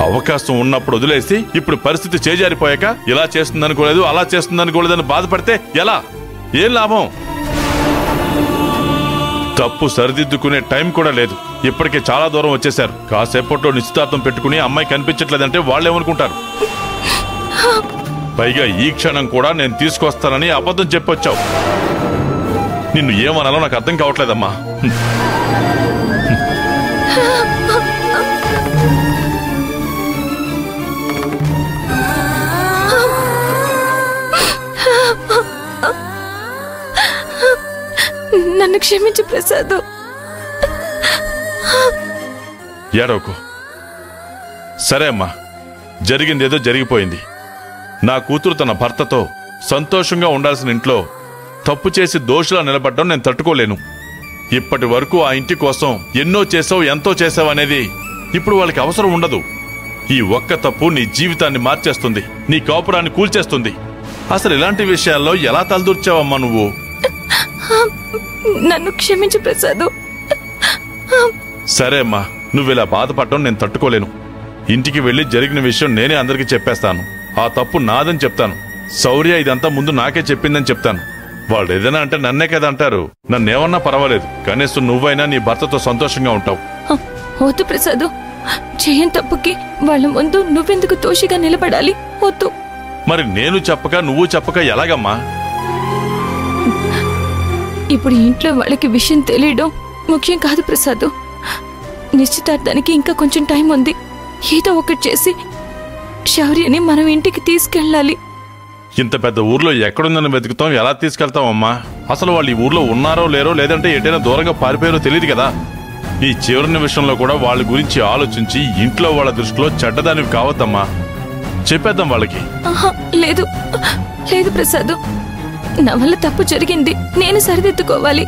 అవకాశం ఉన్నప్పుడు వదిలేసి ఇప్పుడు పరిస్థితి చేజారిపోయాక ఇలా చేస్తుందనుకోలేదు అలా చేస్తుందనుకోలేదని బాధపడితే ఎలా? ఏం లాభం? తప్పు సరిదిద్దుకునే టైం కూడా లేదు. ఇప్పటికే చాలా దూరం వచ్చేశారు. కాసేపట్లో నిశ్చితార్థం పెట్టుకుని అమ్మాయి కనిపించట్లేదంటే వాళ్ళేమనుకుంటారు? పైగా ఈ క్షణం కూడా నేను తీసుకొస్తానని అబద్ధం చెప్పొచ్చావు. నిన్ను ఏమనాలో నాకు అర్థం కావట్లేదమ్మా. నన్ను క్షమించు ప్రసాద్. ఏడవకు. సరే అమ్మా, జరిగిందేదో జరిగిపోయింది. నా కూతురు తన భర్తతో సంతోషంగా ఉండాల్సిన ఇంట్లో తప్పు చేసి దోషులా నిలబడ్డం నేను తట్టుకోలేను. ఇప్పటి వరకు ఆ ఇంటి కోసం ఎన్నో చేసావు, ఎంతో చేసావు అనేది ఇప్పుడు వాళ్ళకి అవసరం ఉండదు. ఈ ఒక్క తప్పు నీ జీవితాన్ని మార్చేస్తుంది, నీ కాపురాన్ని కూల్చేస్తుంది. అసలు ఇలాంటి విషయాల్లో ఎలా తలదూర్చావమ్మా నువ్వు? నన్ను క్షమించు ప్రసాద్. సరే అమ్మా, నువ్విలా బాధపడటం నేను తట్టుకోలేను. ఇంటికి వెళ్లి జరిగిన విషయం నేనే అందరికీ చెప్పేస్తాను. ఆ తప్పు నాదని చెప్తాను. శౌర్య ఇదంతా ముందు నాకే చెప్పిందని చెప్తాను. వాళ్ళు ఏదైనా అంటే నన్నే కదా అంటారు. నన్నేమన్నా పర్వాలేదు, కనీసం నువ్వైనా నీ భర్తతో సంతోషంగా ఉంటావు. వద్దు ప్రసాద్, చేయని తప్పుకి వాళ్ళ ముందు నువ్వెందుకు దోషిగా నిలబడాలి? వద్దు. మరి నేను చెప్పక నువ్వు చెప్పక ఎలాగమ్మా? ఇప్పుడు ఇంట్లో వాళ్ళకి విషయం తెలియడం ముఖ్యం కాదు ప్రసాద్. నిశ్చితార్థానికి ఇంకా కొంచెం టైం ఉంది. ఏదో ఒకటి చేసి శౌర్యని మనం ఇంటికి తీసుకెళ్ళాలి. ఇంత పెద్ద ఊర్లో ఎక్కడుందని వెతుకుతాం, ఎలా తీసుకెళ్తామమ్మా? అసలు వాళ్ళు ఈ ఊర్లో ఉన్నారో లేరో, లేదంటే ఎటైనా దూరంగా పారిపోయారో తెలియదు కదా. ఈ చివరి నిమిషంలో కూడా వాళ్ళ గురించి ఆలోచించి ఇంట్లో వాళ్ళ దృష్టిలో చెడ్డదానివి కావద్దమ్మా. చెప్పేద్దాం వాళ్ళకి. లేదు లేదు ప్రసాద్, నా వల్ల తప్పు జరిగింది, నేను సరిదిద్దుకోవాలి.